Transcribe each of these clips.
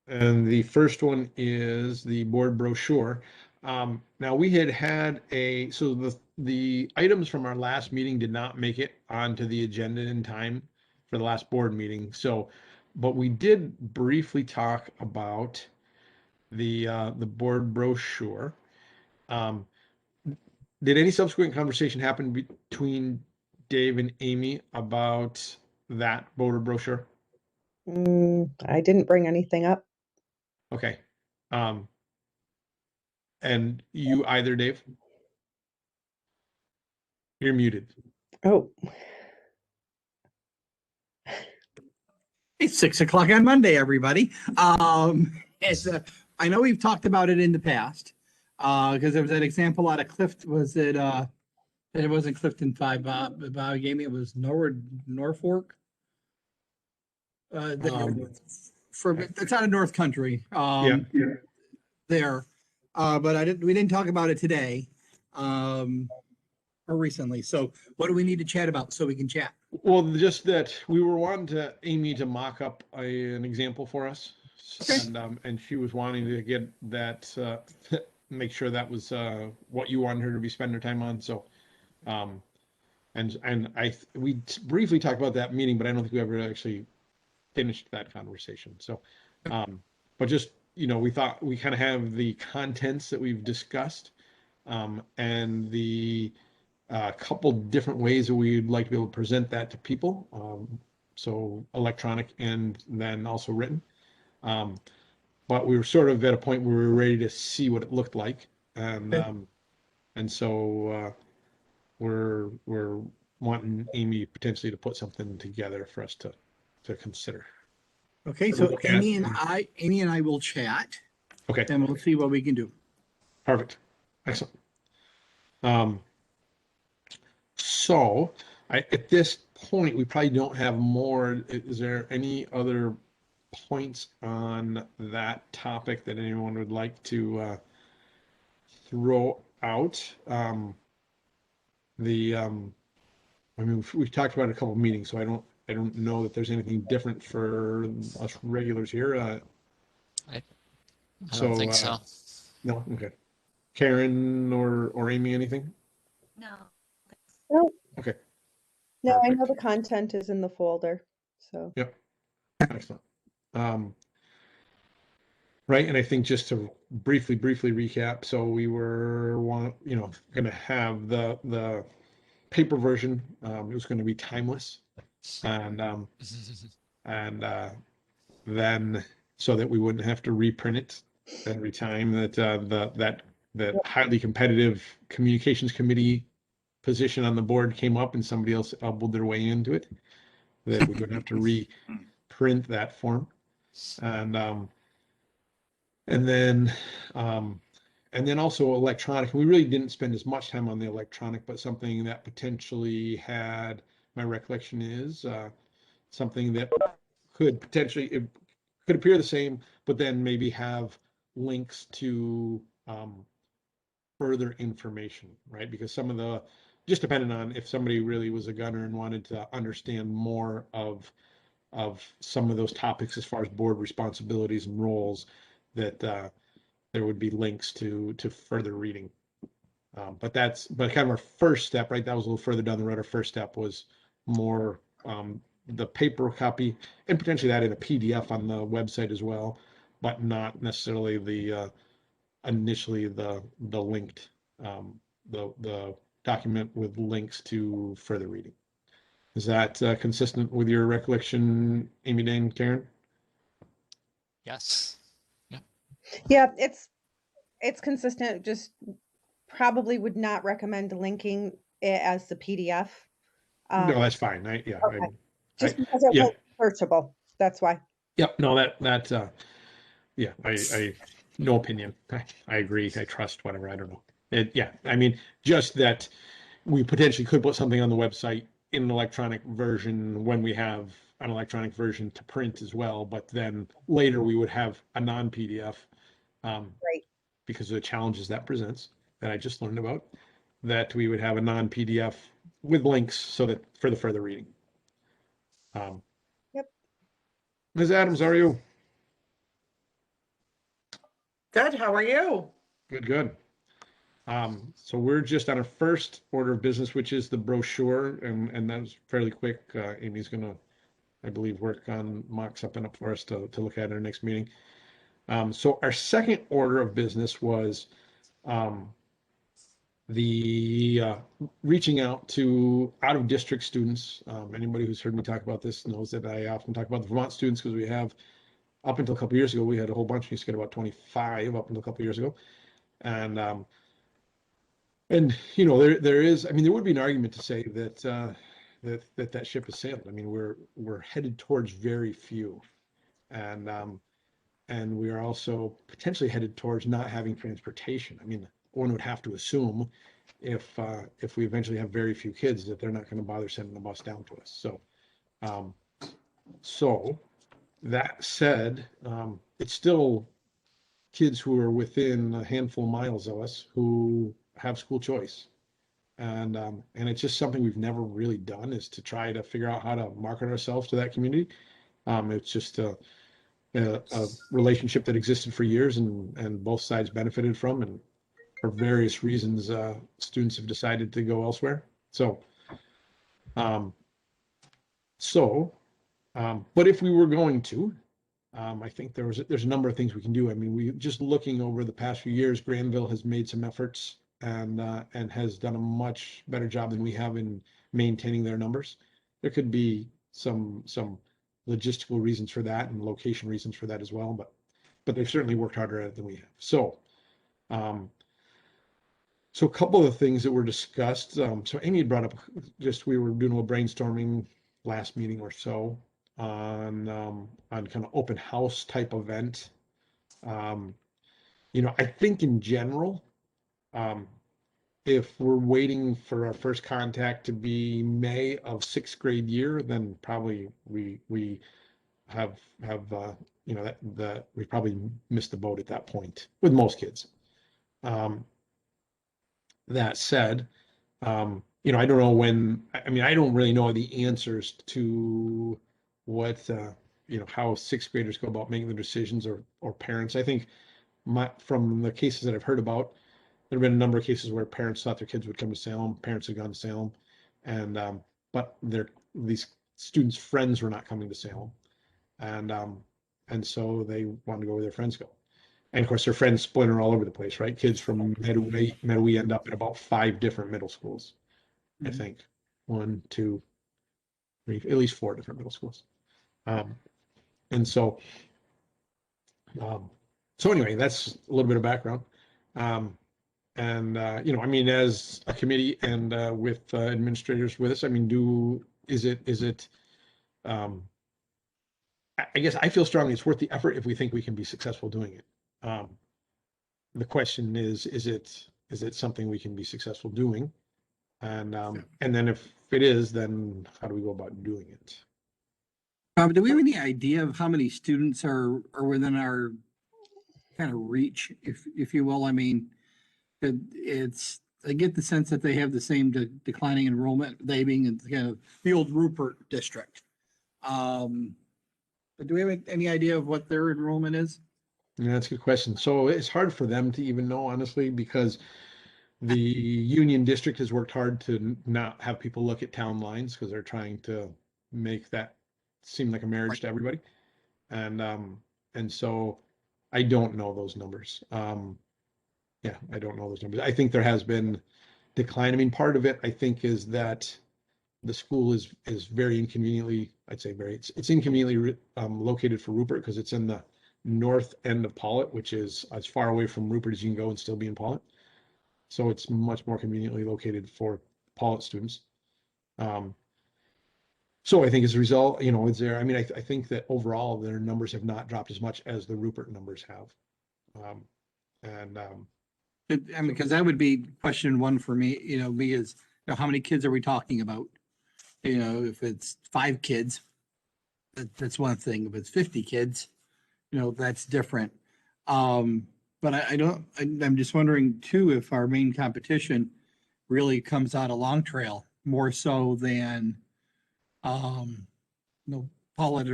And the first one is the board brochure. Now we had so the items from our last meeting did not make it onto the agenda in time for the last board meeting. So, but we did briefly talk about the board brochure. Um, did any subsequent conversation happen between Dave and Amy about that board brochure? I didn't bring anything up. Okay. Um, and you either, Dave? You're muted. Oh, It's 6 o'clock on Monday, everybody. It's I know we've talked about it in the past, because there was that example out of Clifton. Was it? It wasn't Clifton Five. Bob gave me. It was Norfolk. It's out of North Country. Yeah. There, but we didn't talk about it today, or recently. So, what do we need to chat about so we can chat? Well, just that we were wanting Amy to mock up an example for us. Okay. And she was wanting to get that, make sure that was what you wanted her to be spending her time on. So, we briefly talked about that meeting, but I don't think we ever actually finished that conversation. So, but just, we thought we kind of have the contents that we've discussed, and the couple different ways that we'd like to be able to present that to people. So electronic and then also written. But we were sort of at a point where we were ready to see what it looked like. And so we're wanting Amy potentially to put something together for us to consider. Okay, so Amy and I will chat. Okay. And we'll see what we can do. Perfect. Excellent. So at this point, we probably don't have more. Is there any other points on that topic that anyone would like to throw out? I mean, we've talked about it a couple of meetings, so I don't know that there's anything different for us regulars here. I don't think so. No, okay. Karen or Amy, anything? No. no, Okay. no, I know Perfect. the content is in the folder, so. Yep. Excellent. Right, and I think just to briefly recap, so we were going to have the paper version. It was going to be timeless, and then so that we wouldn't have to reprint it every time that that highly competitive communications committee position on the board came up and somebody else elbowed their way into it, that we would have to reprint that form, and then also electronic. We really didn't spend as much time on the electronic, but something that potentially had, my recollection is something that could potentially, it could appear the same, but then maybe have links to further information, right? Because some of the, just depending on if somebody really was a gunner and wanted to understand more of some of those topics as far as board responsibilities and roles, that there would be links to further reading. But kind of our first step, right? That was a little further down the road. Our first step was more the paper copy, and potentially that in a PDF on the website as well, but not necessarily the initially the linked the document with links to further reading. Is that consistent with your recollection, Amy, Dane, Karen? Yes. Yeah, it's consistent, just probably would not recommend linking it as the PDF. No, that's fine. Okay. Just because it was searchable, that's why. Yep. No, yeah, I no opinion. I agree. I trust whatever. I don't know. I mean, just that we potentially could put something on the website in an electronic version when we have an electronic version to print as well, but then later we would have a non-PDF, Right. because of the challenges that presents that I just learned about, that we would have a non-PDF with links so that for the further reading. Yep. Ms. Adams, how are you? Good, how are you? Good, good. So we're just on our first order of business, which is the brochure, and that was fairly quick. Amy's gonna, I believe, work on mock something up for us to look at in our next meeting. So our second order of business was the reaching out to out-of-district students. Anybody who's heard me talk about this knows that I often talk about the Vermont students because we have, up until a couple years ago, we had a whole bunch. We used to get about 25 up until a couple years ago. And you know, there is, I mean, there would be an argument to say that that ship has sailed. I mean, we're headed towards very few, and we are also potentially headed towards not having transportation. I mean, one would have to assume if we eventually have very few kids that they're not going to bother sending a bus down to us. So that said, it's still kids who are within a handful of miles of us who have school choice. And it's just something we've never really done, is to try to figure out how to market ourselves to that community. It's just a relationship that existed for years and both sides benefited from, and for various reasons, students have decided to go elsewhere. But if we were going to, I think there's a number of things we can do. I mean, we just looking over the past few years, Granville has made some efforts and has done a much better job than we have in maintaining their numbers. There could be some logistical reasons for that and location reasons for that as well, but they've certainly worked harder at it than we have. So a couple of things that were discussed. So Amy had brought up, just we were doing a little brainstorming last meeting or so on kind of open house type event. You know, I think in general, if we're waiting for our first contact to be May of sixth grade year, then probably we have you know, that we probably missed the boat at that point with most kids. That said, you know, I don't know when, I mean, I don't really know the answers to what, you know, how sixth graders go about making the decisions, or parents. I think from the cases that I've heard about, there have been a number of cases where parents thought their kids would come to Salem, parents had gone to Salem, and but these students' friends were not coming to Salem, and so they wanted to go where their friends go. And of course, their friends splinter all over the place, right? Kids from Meadowee end up at about 5 different middle schools, I think. 1, 2, 3, at least 4 different middle schools. And so anyway, that's a little bit of background. You know, I mean, as a committee and with administrators with us, I mean, is it I guess I feel strongly it's worth the effort if we think we can be successful doing it. The question is it something we can be successful doing? And then if it is, then how do we go about doing it? Do we have any idea of how many students are within our kind of reach, if you will? I mean, I get the sense that they have the same declining enrollment, they being in kind of the old Rupert district. But do we have any idea of what their enrollment is? Yeah, that's a good question. So it's hard for them to even know, honestly, because the Union District has worked hard to not have people look at town lines because they're trying to make that seem like a marriage to everybody. And so I don't know those numbers. Yeah, I don't know those numbers. I think there has been decline. I mean, part of it, I think, is that the school is very inconveniently, I'd say it's inconveniently located for Rupert because it's in the north end of Pollitt, which is as far away from Rupert as you can go and still be in Pollitt. So it's much more conveniently located for Pollitt students. So I think as a result, you know, it's there. I mean, I think that overall their numbers have not dropped as much as the Rupert numbers have. I mean, because that would be question one for me, you know, because, you know, how many kids are we talking about? You know, if it's 5 kids, that's one thing. If it's 50 kids, you know, that's different. But I'm just wondering too, if our main competition really comes out of Long Trail more so than, you know, Pollitt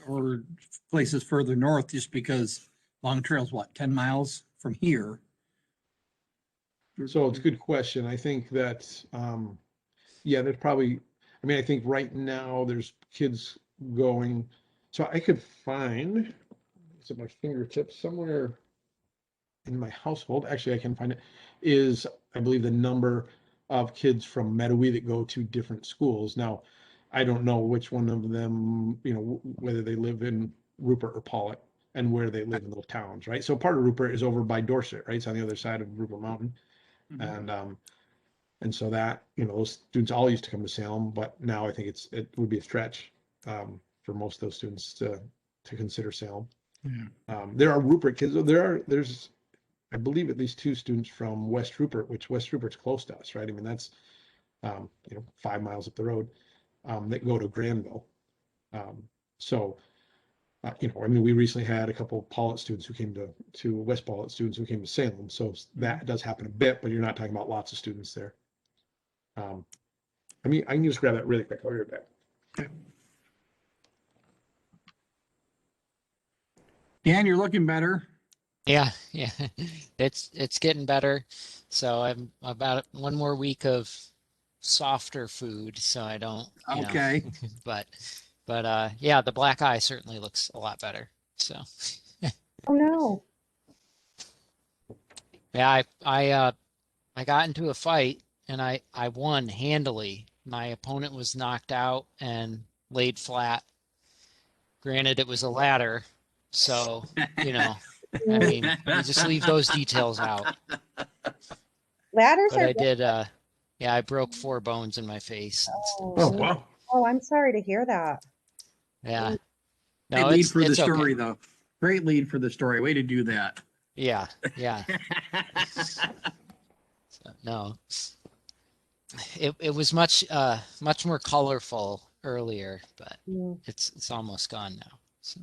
or places further north, just because Long Trail's what, 10 miles from here? So it's a good question. I think that, yeah, there's probably, I mean, I think right now there's kids going, so I could find, it's at my fingertips somewhere in my household, actually I can find it, is I believe the number of kids from Meadowy that go to different schools. Now, I don't know which one of them, you know, whether they live in Rupert or Pollitt and where they live in those towns, right? So part of Rupert is over by Dorset, right? It's on the other side of Rupert Mountain. And so that, you know, those students all used to come to Salem, but now I think it would be a stretch for most of those students to consider Salem. Yeah. There are Rupert kids. There's I believe at least 2 students from West Rupert, which West Rupert's close to us, right? I mean, that's, you know, 5 miles up the road, that go to Granville. So, you know, I mean, we recently had a couple of Pollitt students who came to West Pollitt students who came to Salem. So that does happen a bit, but you're not talking about lots of students there. I mean, I can just grab that really quick. I'll be right back. Dan, you're looking better. Yeah, yeah, it's getting better. So I'm about 1 more week of softer food, so I don't, you know, Okay. but yeah, the black eye certainly looks a lot better. So Oh, no. yeah, I got into a fight and I won handily. My opponent was knocked out and laid flat. Granted, it was a ladder, so you know, I mean, you just leave those details out. Ladders But are. I did, yeah, I broke 4 bones in my face. Oh, wow. Oh, I'm sorry to hear that. Yeah. Great No, lead for the it's okay. story, though. Great lead for the story. Way to do that. Yeah, yeah. So, no, it was much more colorful earlier, but Mm. it's almost gone now. So,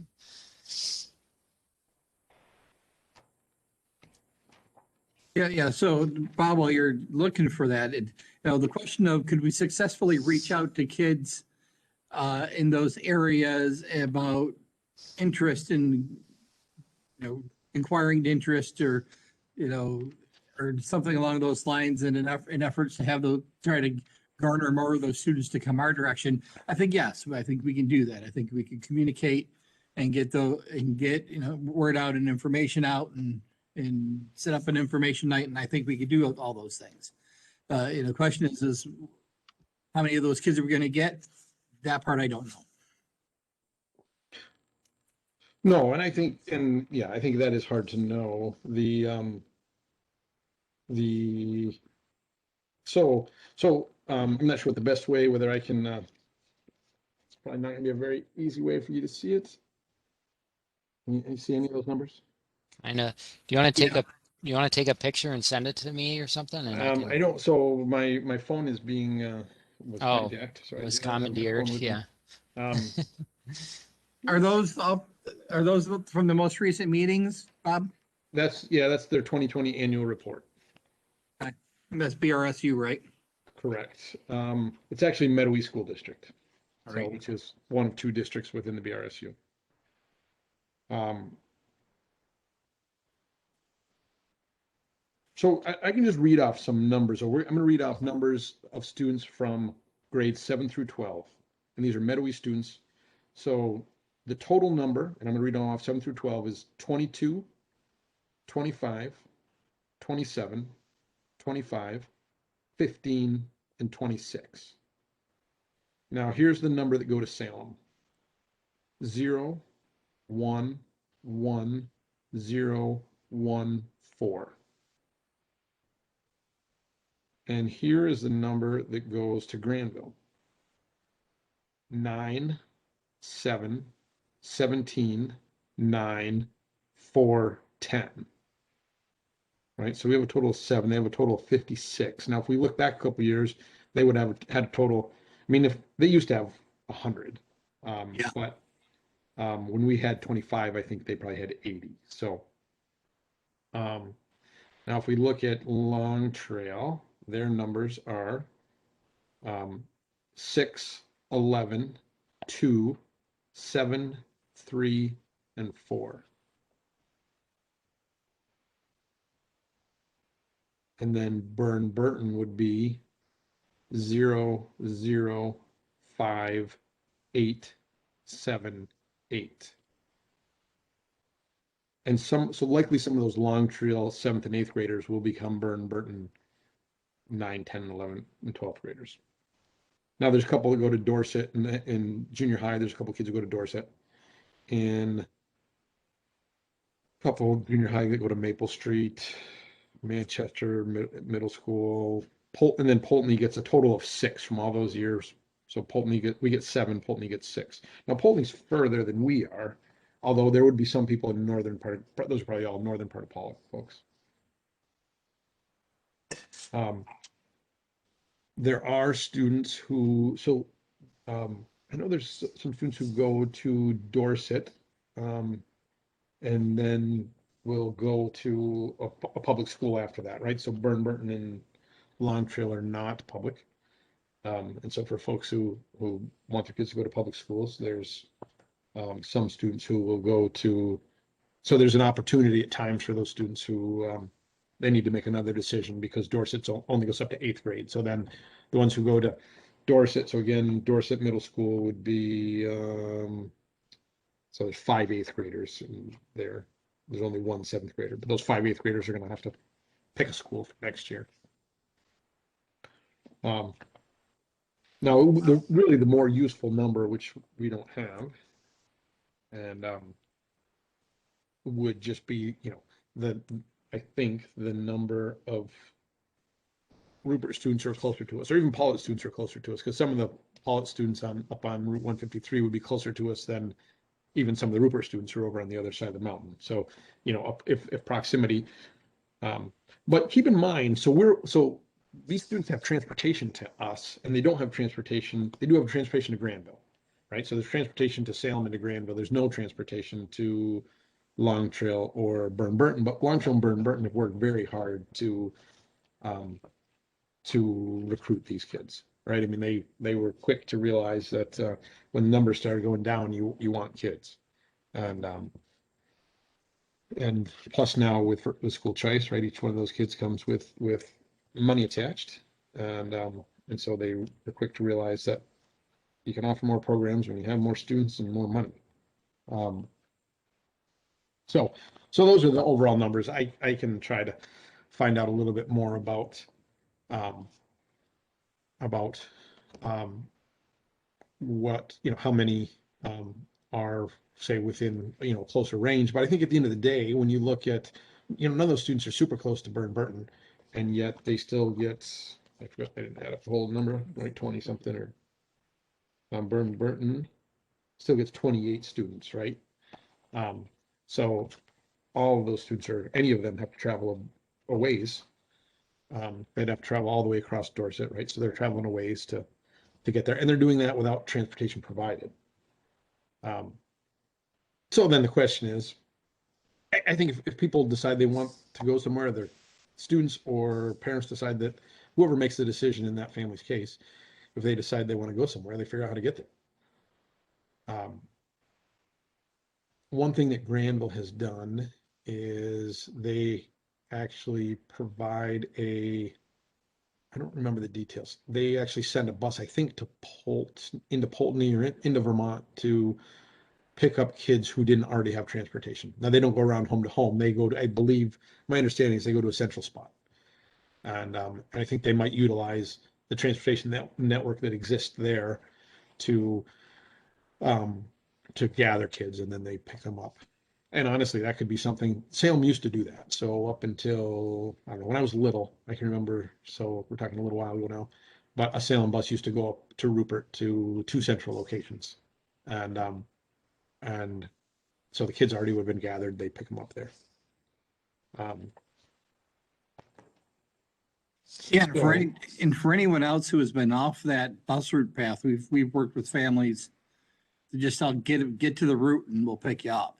Yeah. So, Bob, while you're looking for that, you know, the question of could we successfully reach out to kids in those areas about interest in, you know, inquiring interest or, you know, or something along those lines in efforts to have the try to garner more of those students to come our direction. I think, yes, I think we can do that. I think we can communicate and get you know, word out and information out and set up an information night. And I think we could do all those things. You know, the question is how many of those kids are we going to get? That part I don't know. No, and I think that is hard to know. So I'm not sure what the best way, whether I can, it's probably not gonna be a very easy way for you to see it. Can you see any of those numbers? I know. Do you want to take a picture and send it to me or something? And I can, I don't, so my phone is being, was oh, hijacked, so I was do not have my commandeered. phone with me. Yeah. Are those up? Are those from the most recent meetings, Bob? That's their 2020 annual report. That's BRSU, right? Correct. It's actually Meadowy School District, All so right. which is one of 2 districts within the BRSU. So I can just read off some numbers. I'm going to read off numbers of students from grades 7 through 12, and these are Meadowy students. So the total number, and I'm going to read them off 7 through 12, is 22, 25, 27, 25, 15, and 26. Now here's the number that go to Salem. 0, 1, 1, 0, 1, 4. And here is the number that goes to Granville. 9, 7, 17, 9, 4, 10. Right, so we have a total of 7. They have a total of 56. Now, if we look back a couple years, they would have had a total. I mean, if they used to have 100, Yeah. but when we had 25, I think they probably had 80. So now, if we look at Long Trail, their numbers are 6, 11, 2, 7, 3, and 4. And then Burn Burton would be 005,878. And so likely some of those Long Trail 7th and 8th graders will become Burn Burton 9, 10, 11, and 12th graders. Now there's a couple that go to Dorset in junior high. There's a couple kids who go to Dorset. And a couple junior high that go to Maple Street, Manchester Middle School, and then Polteny gets a total of 6 from all those years. So we get 7, Polteny gets 6. Now Poltony's further than we are, although there would be some people in the northern part. Those are probably all northern part of Pollock folks. There are students who, I know there's some students who go to Dorset, and then will go to a public school after that, right? So Burn Burton and Long Trail are not public. And so for folks who want their kids to go to public schools, there's some students who will go to, so there's an opportunity at times for those students who they need to make another decision because Dorset's only goes up to 8th grade. So then the ones who go to Dorset, so again, Dorset Middle School would be, so there's 5 8th graders in there. There's only 1 7th grader, but those 5 8th graders are going to have to pick a school for next year. Now, really the more useful number, which we don't have, and would just be, I think the number of Rupert students who are closer to us, or even Paulet students who are closer to us, because some of the Paulet students up on Route 153 would be closer to us than even some of the Rupert students who are over on the other side of the mountain. So, if proximity, but keep in mind, so these students have transportation to us, and they don't have transportation. They do have transportation to Granville, right? So there's transportation to Salem and to Granville. There's no transportation to Long Trail or Burn Burton, but Long Trail and Burn Burton have worked very hard to recruit these kids, right? I mean, they were quick to realize that when the numbers started going down, you want kids, and plus now with school choice, right? Each one of those kids comes with money attached, and so they're quick to realize that you can offer more programs when you have more students and more money. So those are the overall numbers. I can try to find out a little bit more about what, how many are, say, within, closer range. But I think at the end of the day, when you look at, none of those students are super close to Burn Burton, and yet they still get, I forgot, I didn't add up the whole number, like 20 something, or Burn Burton still gets 28 students, right? So all of those students any of them have to travel a ways. They'd have to travel all the way across Dorset, right? So they're traveling a ways to get there, and they're doing that without transportation provided. So then the question is, I think if people decide they want to go somewhere, their students or parents decide that, whoever makes the decision in that family's case, if they decide they want to go somewhere, they figure out how to get there. One thing that Granville has done is they actually provide I don't remember the details. They actually send a bus, I think, to into Polteny or into Vermont to pick up kids who didn't already have transportation. Now they don't go around home to home. They go to, I believe, my understanding is they go to a central spot. And I think they might utilize the transportation network that exists there to gather kids, and then they pick them up. And honestly, that could be something. Salem used to do that. So up until, I don't know, when I was little, I can remember, so we're talking a little while ago now, but a Salem bus used to go up to Rupert to 2 central locations. And so the kids already would have been gathered. They pick them up there. Yeah, and for anyone else who has been off that bus route path, we've worked with families to just get to the route and we'll pick you up.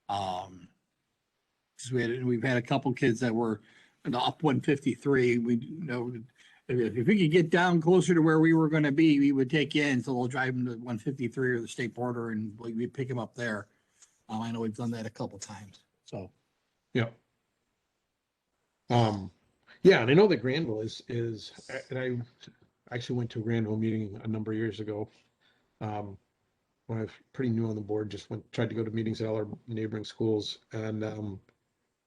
Because we've had a couple kids that were up 153. If we could get down closer to where we were going to be, we would take you in. So we'll drive them to 153 or the state border, and we pick them up there. I know we've done that a couple times. So yeah. Yeah, and I know that Granville is, and I actually went to a Granville meeting a number of years ago. When I was pretty new on the board, just tried to go to meetings at all our neighboring schools, and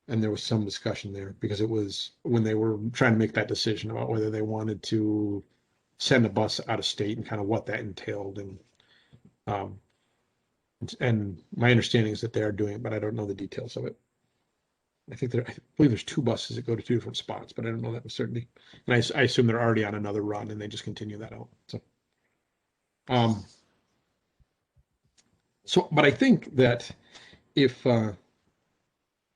there was some discussion there because it was when they were trying to make that decision about whether they wanted to send a bus out of state and kind of what that entailed. Um, and my understanding is that they are doing it, but I don't know the details of it. I believe there's two buses that go to two different spots, but I don't know that with certainty. And I assume they're already on another run and they just continue that out. Um, but I think that if,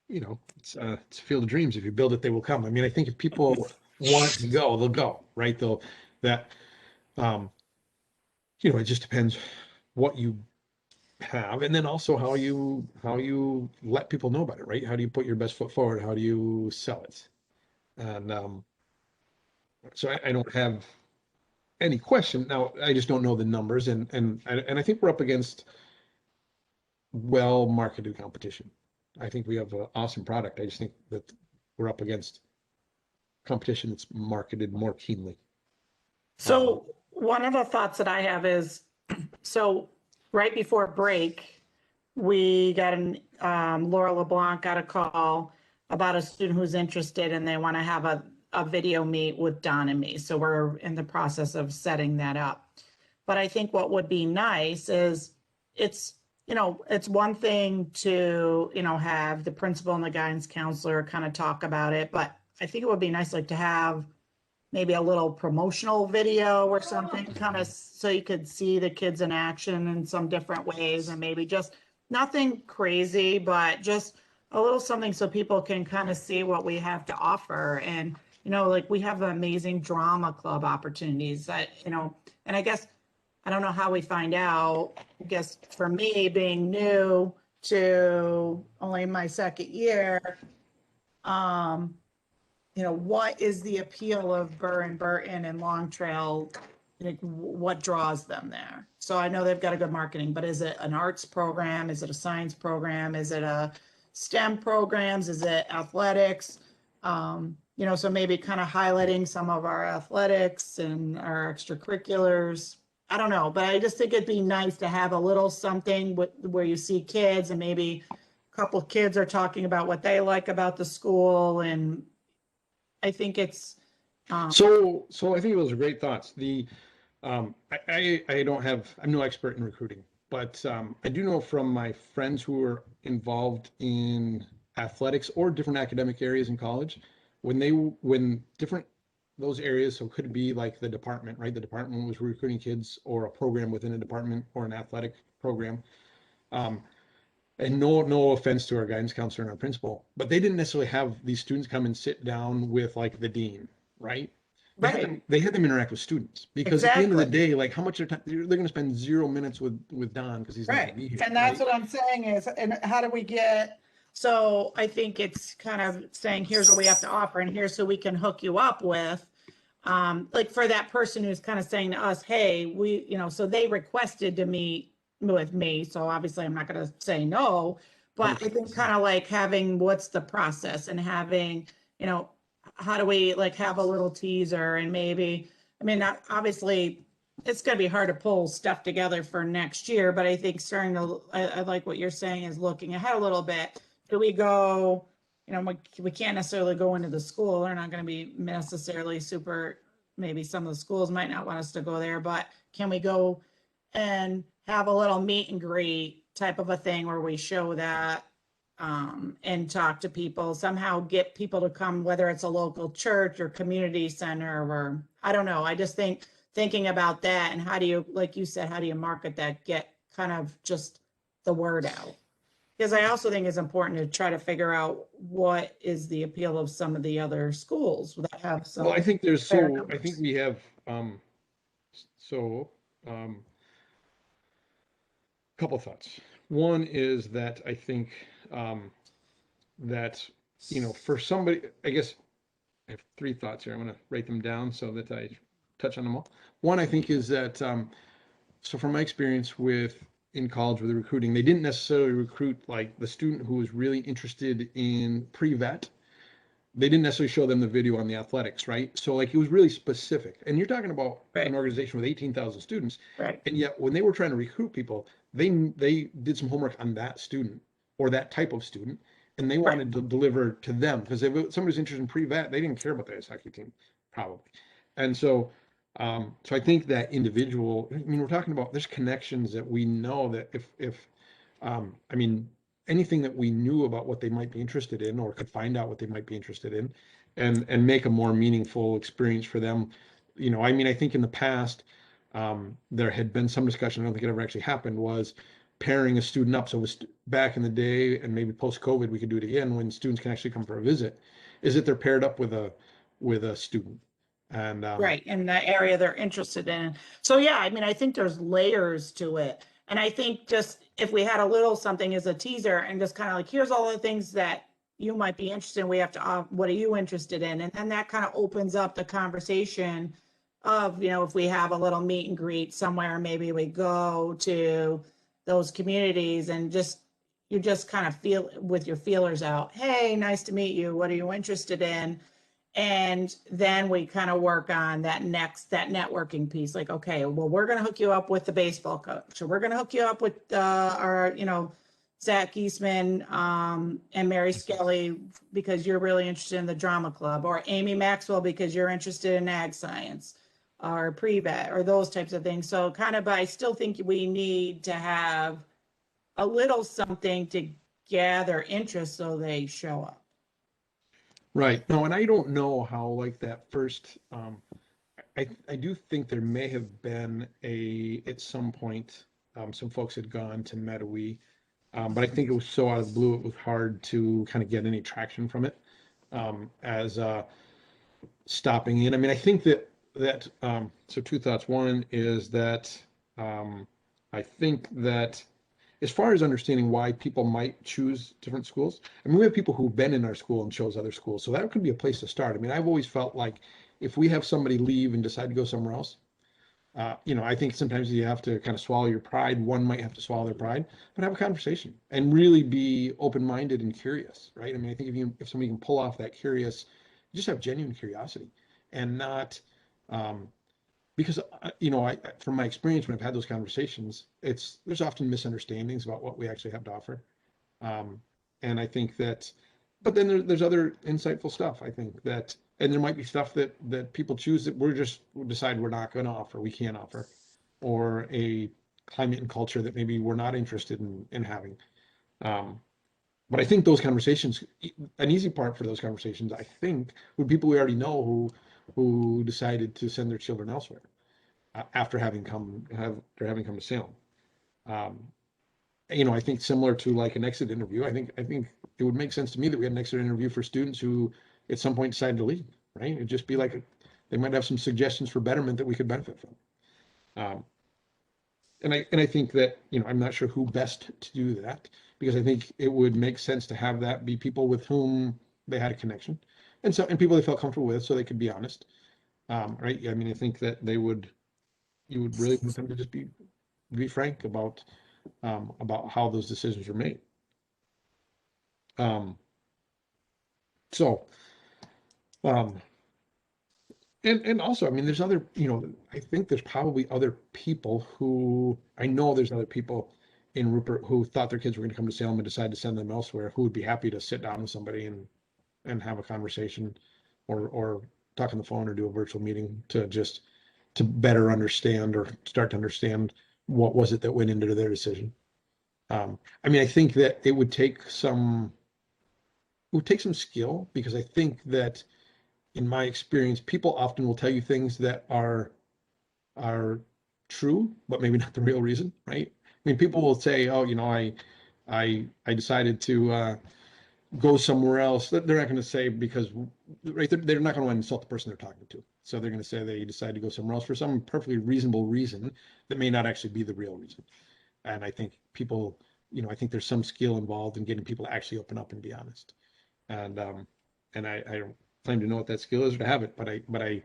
it's a field of dreams. If you build it, they will come. I mean, I think if people want to go, they'll go, right? That, um, it just depends what you have, and then also how you let people know about it, right? How do you put your best foot forward? How do you sell it? And so I don't have any question now. I just don't know the numbers, and I think we're up against well marketed competition. I think we have an awesome product. I just think that we're up against competition that's marketed more keenly. So one of the thoughts that I have is, so right before break, we got Laura LeBlanc got a call about a student who's interested and they want to have a video meet with Don and me. So we're in the process of setting that up. But I think what would be nice is it's one thing to, have the principal and the guidance counselor kind of talk about it, but I think it would be nice to have maybe a little promotional video or something, kind of so you could see the kids in action in some different ways, and maybe just nothing crazy, but just a little something so people can kind of see what we have to offer. And, we have amazing drama club opportunities that, and I guess, I don't know how we find out. I guess for me, being new to only my second year, what is the appeal of Burr and Burton and Long Trail? What draws them there? So I know they've got a good marketing, but is it an arts program? Is it a science program? Is it a STEM programs? Is it athletics? So maybe kind of highlighting some of our athletics and our extracurriculars. I don't know, but I just think it'd be nice to have a little something where you see kids and maybe a couple of kids are talking about what they like about the school. And I think it's. So I think those are great thoughts. I'm no expert in recruiting, but I do know from my friends who are involved in athletics or different academic areas in college, when different those areas, so it could be like the department, right? The department was recruiting kids, or a program within a department, or an athletic program. And no offense to our guidance counselor and our principal, but they didn't necessarily have these students come and sit down with like the dean, right? They had them interact with students, because at the end of the day, like how much of time they're going to spend 0 minutes with Don because he's not Right. gonna be here, And that's right? what I'm saying is, and how do we get, so I think it's kind of saying, here's what we have to offer and here's who we can hook you up with. Like for that person who's kind of saying to us, hey, so they requested to meet with me. So obviously I'm not going to say no, but I think kind of like having what's the process and having, how do we like have a little teaser and maybe, obviously it's going to be hard to pull stuff together for next year, but I think I like what you're saying is looking ahead a little bit. Do we go, we can't necessarily go into the school. They're not going to be necessarily super, maybe some of the schools might not want us to go there, but can we go and have a little meet and greet type of a thing where we show that and talk to people, somehow get people to come, whether it's a local church or community center, or I don't know. I just thinking about that, and how do you, like you said, how do you market that, get kind of just the word out? Because I also think it's important to try to figure out what is the appeal of some of the other schools that have some. Well, I think fair I numbers. think we have, um, couple thoughts. One is that I think, that, for somebody, I guess I have three thoughts here. I'm going to write them down so that I touch on them all. One, I think, is that, so from my experience in college with the recruiting, they didn't necessarily recruit like the student who was really interested in pre-vet, they didn't necessarily show them the video on the athletics, right? So like it was really specific. And you're talking about Right. an organization with 18,000 students, Right. and yet when they were trying to recruit people, they did some homework on that student or that type of student, and they wanted to deliver to them because if somebody's interested in pre-vet, they didn't care about the ice hockey team, probably. And so, so I think that individual. I mean, we're talking about there's connections that we know that if I mean, anything that we knew about what they might be interested in or could find out what they might be interested in and make a more meaningful experience for them. You know, I mean, I think in the past, there had been some discussion, I don't think it ever actually happened, was pairing a student up. So it was back in the day and maybe post-COVID, we could do it again when students can actually come for a visit, is that they're paired up with a student. And Right, in the area they're interested in. So yeah, I mean, I think there's layers to it. And I think just if we had a little something as a teaser and just kind of like, here's all the things that you might be interested in, we have to, what are you interested in? And then that kind of opens up the conversation of, you know, if we have a little meet and greet somewhere, maybe we go to those communities and just, you just kind of feel with your feelers out, hey, nice to meet you. What are you interested in? And then we kind of work on that networking piece, like, okay, well, we're going to hook you up with the baseball coach, or we're going to hook you up with our, you know, Zach Eastman and Mary Skelly, because you're really interested in the drama club, or Amy Maxwell, because you're interested in ag science or pre-vet or those types of things. So kind of, but I still think we need to have a little something to gather interest so they show up. right. No, and I don't know how like that first, I do think there may have been at some point, some folks had gone to Meadowy, but I think it was so out of the blue, it was hard to kind of get any traction from it, as, stopping in. I mean, I think so two thoughts. One is that, I think that as far as understanding why people might choose different schools, I mean, we have people who've been in our school and chose other schools, so that could be a place to start. I mean, I've always felt like if we have somebody leave and decide to go somewhere else, you know, I think sometimes you have to kind of swallow your pride. One might have to swallow their pride, but have a conversation and really be open-minded and curious, right? I mean, I think if somebody can pull off that curious, just have genuine curiosity and not, because you know, from my experience when I've had those conversations, there's often misunderstandings about what we actually have to offer, and I think that, but then there's other insightful stuff. I think that, and there might be stuff that people choose that we decide we're not going to offer, we can't offer, or a climate and culture that maybe we're not interested in having. But I think those conversations, an easy part for those conversations, I think, would people we already know who decided to send their children elsewhere after having come to Salem. You know, I think similar to like an exit interview, I think it would make sense to me that we had an exit interview for students who at some point decided to leave, right? It'd just be like they might have some suggestions for betterment that we could benefit from. And I think that, you know, I'm not sure who best to do that, because I think it would make sense to have that be people with whom they had a connection, and people they felt comfortable with, so they could be honest, right? I mean, I think that you would really want them to just be frank about how those decisions were made. So, and also, I mean, there's other, you know, I think there's probably other people I know there's other people in Rupert who thought their kids were going to come to Salem and decided to send them elsewhere, who would be happy to sit down with somebody and have a conversation, or talk on the phone or do a virtual meeting to better understand or start to understand what was it that went into their decision. I mean, I think that it would take some skill, because I think that in my experience, people often will tell you things that are true, but maybe not the real reason, right? I mean, people will say, "Oh, you know, I decided to go somewhere else." They're not going to say because, right? They're not going to insult the person they're talking to, so they're going to say they decided to go somewhere else for some perfectly reasonable reason that may not actually be the real reason. And I think people, you know, I think there's some skill involved in getting people to actually open up and be honest. And I don't claim to know what that skill is or to have it, but I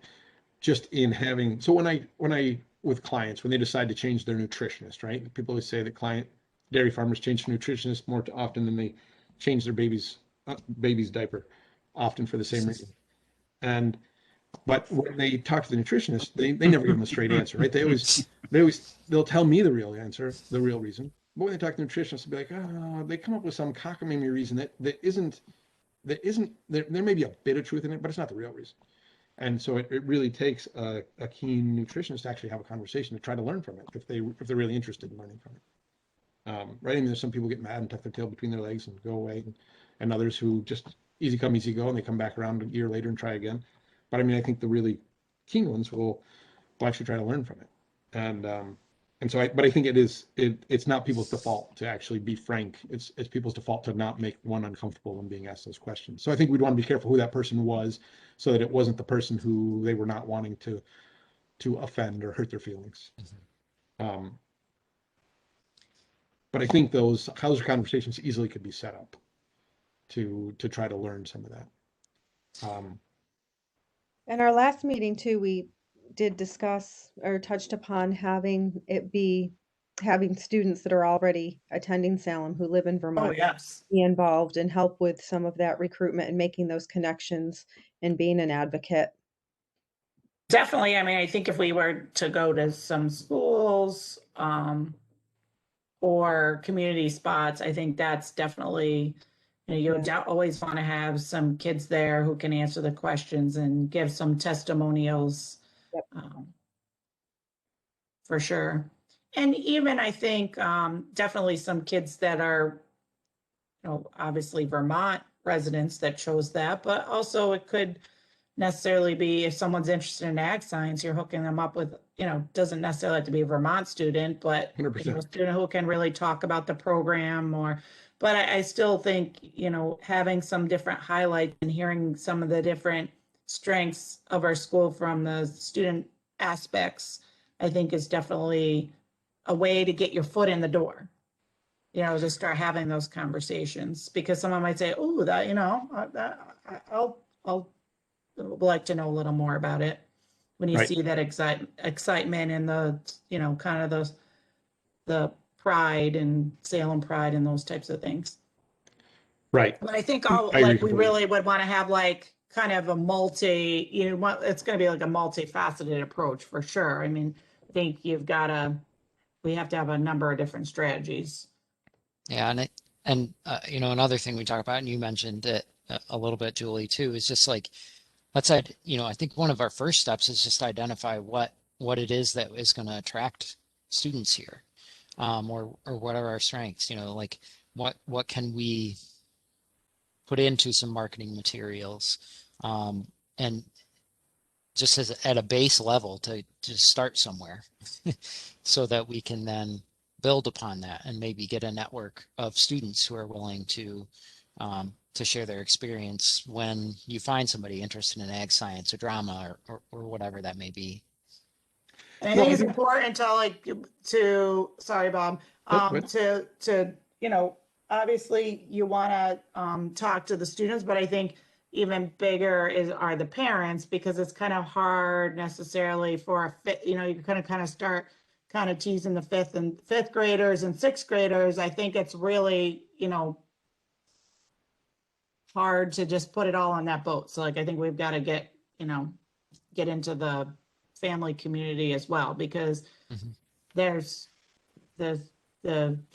just in having, so when I with clients, when they decide to change their nutritionist, right? People always say that dairy farmers change their nutritionist more often than they change their baby's diaper. often for the same reason. But when they talk to the nutritionist, they never give them a straight answer, right? They'll tell me the real answer, the real reason. But when they talk to the nutritionist, they'll be like, oh, they come up with some cockamamie reason that isn't, there may be a bit of truth in it, but it's not the real reason. And so it really takes a keen nutritionist to actually have a conversation to try to learn from it if they're really interested in learning from it. Right? I mean, there's some people get mad and tuck their tail between their legs and go away, and others who just easy come, easy go, and they come back around a year later and try again. But I mean, I think the really keen ones will actually try to learn from it. And so but I think it's not people's default to actually be frank. It's people's default to not make one uncomfortable when being asked those questions. So I think we'd want to be careful who that person was, so that it wasn't the person who they were not wanting to offend or hurt their feelings. But I think those conversations easily could be set up to try to learn some of that. In our last meeting too, we did discuss or touched upon having students that are already attending Salem who live in Oh, Vermont yes. be involved and help with some of that recruitment and making those connections and being an advocate. Definitely. I mean, I think if we were to go to some schools, or community spots, I think that's definitely, you always want to have some kids there who can answer the questions and give some testimonials. Yep. For sure. And even I think definitely some kids that are, obviously Vermont residents that chose that, but also it could necessarily be if someone's interested in ag science, you're hooking them up with, doesn't necessarily have to be a Vermont student, but 100%. a student who can really talk about the program but I still think, having some different highlights and hearing some of the different strengths of our school from the student aspects, I think is definitely a way to get your foot in the door, to start having those conversations, because someone might say, oh, that, I'll like to know a little more about it when you Right. see that excitement and the, kind of the pride and Salem pride and those types of things. Right. But I think I agree we completely. really would want to have kind of a it's going to be like a multifaceted approach for sure. I mean, I think we have to have a number of different strategies. Yeah, and another thing we talk about, and you mentioned it a little bit, Julie, too, is just like, I think one of our first steps is just identify what it is that is going to attract students here, or what are our strengths, like what can we put into some marketing materials, and just at a base level to start somewhere so that we can then build upon that and maybe get a network of students who are willing to share their experience when you find somebody interested in ag science or drama or whatever that may be. And I think it's important to sorry, Bob, to, obviously you want to talk to the students, but I think even bigger are the parents, because it's kind of hard necessarily for you're going to kind of start kind of teasing the fifth graders and sixth graders. I think it's really, hard to just put it all on that boat. So I think we've got to get into the family community as well, because there's the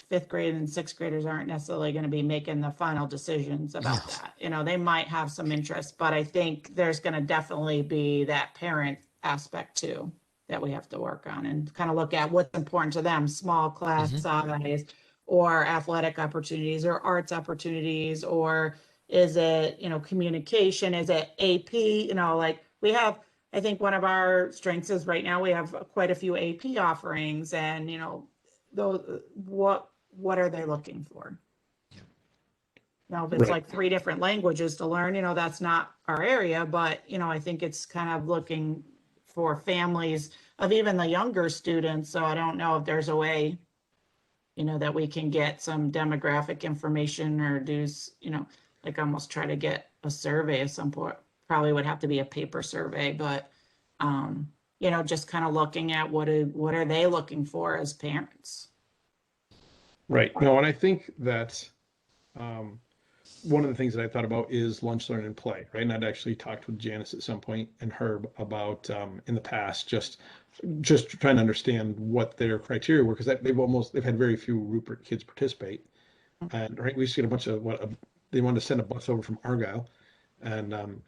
fifth grade and sixth graders aren't necessarily going to be making the final decisions about that. They might have some interest, but I think there's going to definitely be that parent aspect too that we have to work on and kind of look at what's important to them, small class size or athletic opportunities or arts opportunities, or is it, communication? Is it AP? We have, I think one of our strengths is right now we have quite a few AP offerings, and, those, what are they looking for? If it's like 3 different languages to learn, that's not our area, but, I think it's kind of looking for families of even the younger students. So I don't know if there's a way, that we can get some demographic information or do, almost try to get a survey of some point. Probably would have to be a paper survey, but, just kind of looking at what are they looking for as parents? Right. No, and I think that one of the things that I thought about is lunch, learn, and play, right? And I'd actually talked with Janice at some point and Herb about in the past, just trying to understand what their criteria were, because they've had very few Rupert kids participate. And right, we used to get a bunch of they wanted to send a bus over from Argyle, and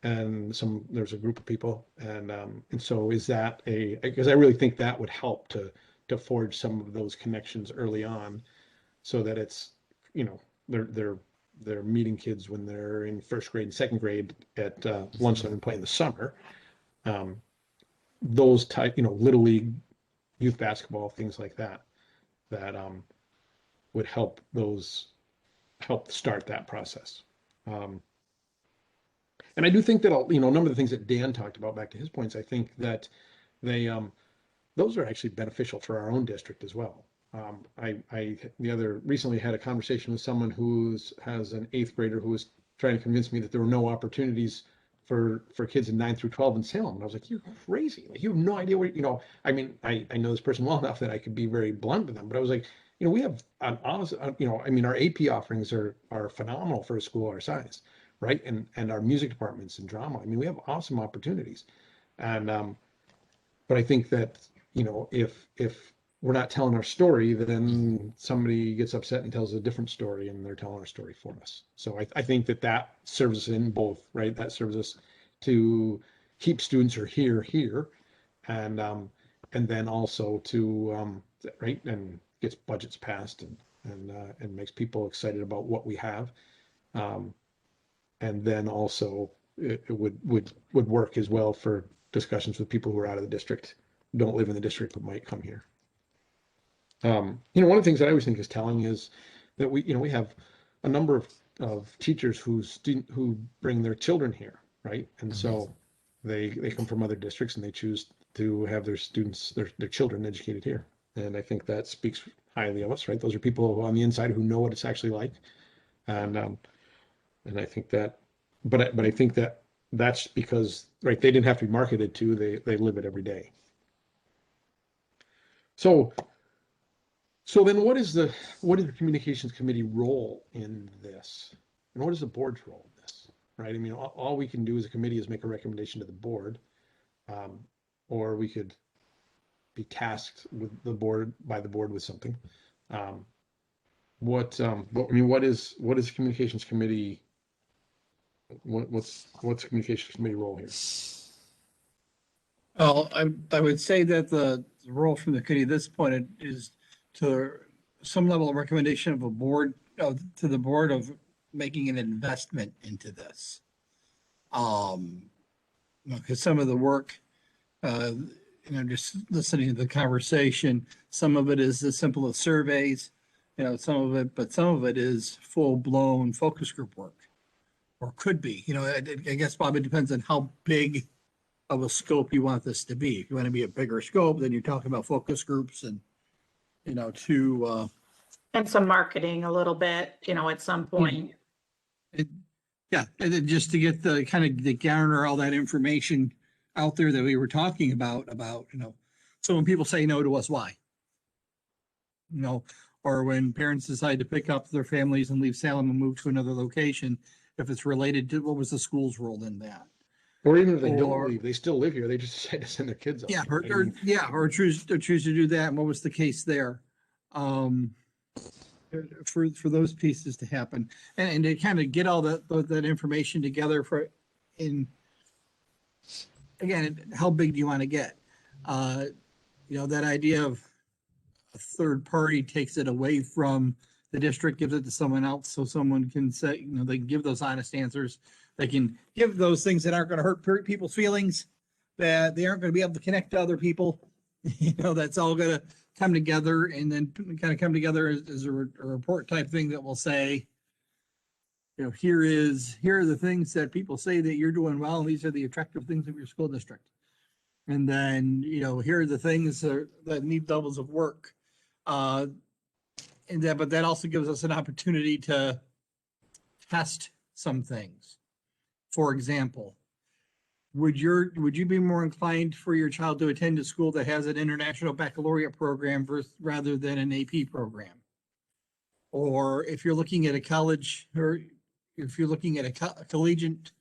there's a group of people, and so is that because I really think that would help to forge some of those connections early on, so that it's, you know, they're meeting kids when they're in first grade and second grade at lunch, learn, and play in the summer. Those type, you know, little league, youth basketball, things like that, that would help start that process. And I do think that, you know, a number of the things that Dan talked about, back to his points, I think that they those are actually beneficial for our own district as well. I recently had a conversation with someone who has an 8th grader who was trying to convince me that there were no opportunities for kids in 9 through 12 in Salem. And I was like, you're crazy. Like, you have no idea what, you know, I mean, I know this person well enough that I could be very blunt with them, but I was like, you know, we have an honest, you know, I mean, our AP offerings are phenomenal for a school our size, right? And our music departments and drama. I mean, we have awesome opportunities. And but I think that, you know, if we're not telling our story, then somebody gets upset and tells a different story, and they're telling our story for us. So I think that serves us in both, right? That serves us to keep students who are here, and then also to right, and gets budgets passed and makes people excited about what we have, and then also it would work as well for discussions with people who are out of the district, don't live in the district, but might come here. You know, one of the things that I always think is telling is that we have a number of teachers who bring their children here, right? And so they come from other districts and they choose to have their students, their children educated here. And I think that speaks highly of us, right? Those are people on the inside who know what it's actually like. And I think that, but I think that that's because, right, they didn't have to be marketed to, they live it every day. So then what is the communications committee role in this? And what is the board's role in this? Right? I mean, all we can do as a committee is make a recommendation to the board, or we could be tasked by the board with something. What is the communications committee? What's the communications committee role here? Well, I would say that the role from the committee at this point is to some level of recommendation of a board, to the board, of making an investment into this. Because some of the work, just listening to the conversation, some of it is as simple as surveys, some of it is full-blown focus group work, or could be. I guess, Bob, it depends on how big of a scope you want this to be. If you want to be a bigger scope, then you're talking about focus groups and, and some marketing a little bit, at some point. and then just to get the to garner all that information out there that we were talking about, so when people say no to us, why? Or when parents decide to pick up their families and leave Salem and move to another location, if it's related to what was the school's role in that? Or even if they don't leave, they still live here. They just decide to send their kids up. Yeah, or choose to do that. And what was the case there? For those pieces to happen, and to kind of get all that information together again, how big do you want to get? That idea of a third party takes it away from the district, gives it to someone else, so someone can say, they can give those honest answers. They can give those things that aren't going to hurt people's feelings, that they aren't going to be able to connect to other people. That's all going to come together, and then kind of come together as a report type thing that will say, here are the things that people say that you're doing well, and these are the attractive things of your school district. And then, here are the things that need levels of work. But that also gives us an opportunity to test some things. For example, would you be more inclined for your child to attend a school that has an international baccalaureate program rather than an AP program? Or if you're looking at a college or if you're looking at a collegiate,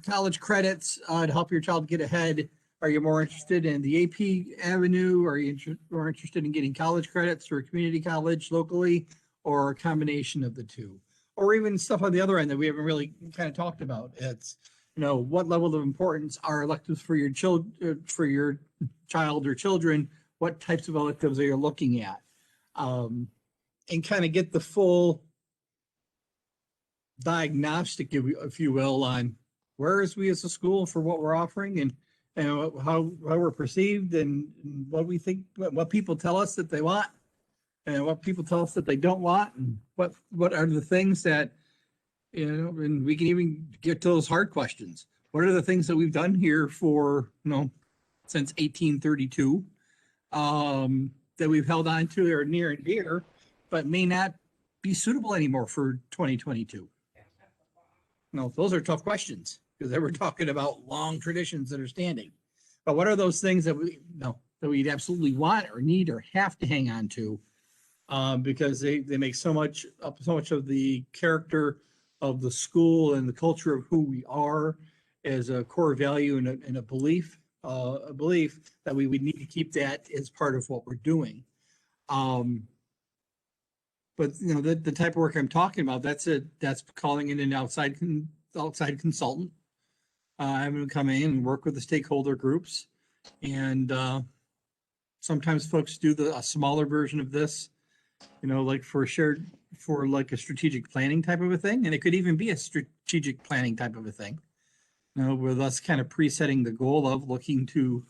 college credits, to help your child get ahead, are you more interested in the AP avenue? Are you more interested in getting college credits through a community college locally, or a combination of the two? Or even stuff on the other end that we haven't really kind of talked about. It's, what level of importance are electives for your child or children? What types of electives are you looking at? And kind of get the full diagnostic, if you will, on where is we as a school for what we're offering, and how we're perceived, and what we think, what people tell us that they want, and what people tell us that they don't want, and what are the things that, and we can even get to those hard questions. What are the things that we've done here for, since 1832, that we've held on to, or near and dear, but may not be suitable anymore for 2022? No, those are tough questions, because they were talking about long traditions that are standing. But what are those things that we'd absolutely want or need or have to hang on to? Because they make so much of the character of the school and the culture of who we are as a core value and a belief that we would need to keep that as part of what we're doing. But the type of work I'm talking about, that's calling in an outside consultant, having them come in and work with the stakeholder groups. And sometimes folks do a smaller version of this, like for like a strategic planning type of a thing. And it could even be a strategic planning type of a thing, with us kind of presetting the goal of looking to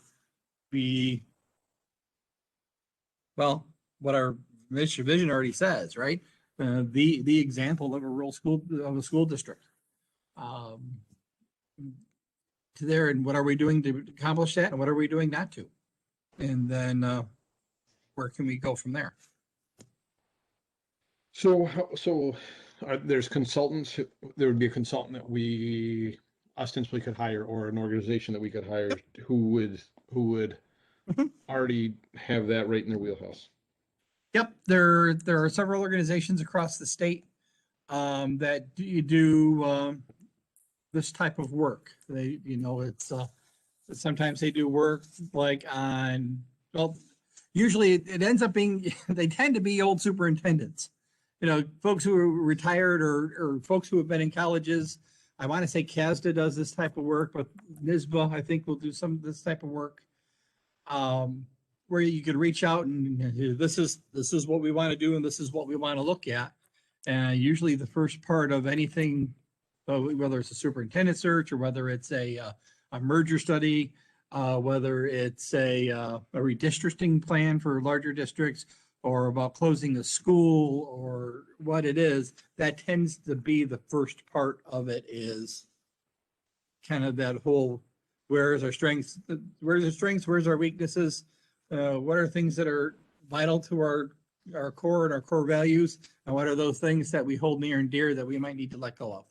be, well, what our mission vision already says, right? The example of a rural school, of a school district. To there, and what are we doing to accomplish that, and what are we doing not to? And then where can we go from there? So there's consultants. There would be a consultant that we ostensibly could hire, or an organization that we could hire, who would Mhm. already have that right in their wheelhouse. Yep, there are several organizations across the state that do this type of work. They, it's sometimes they do work like on, well, usually it ends up being, they tend to be old superintendents, folks who are retired, or folks who have been in colleges. I want to say CASDA does this type of work, but NISBA, I think, will do some of this type of work. Where you could reach out and this is what we want to do, and this is what we want to look at. And usually the first part of anything, whether it's a superintendent search, or whether it's a merger study, whether it's a redistricting plan for larger districts, or about closing a school, or what it is, that tends to be the first part of it, is kind of that whole, where's our strengths, where's our weaknesses, what are things that are vital to our core and our core values, and what are those things that we hold near and dear that we might need to let go of.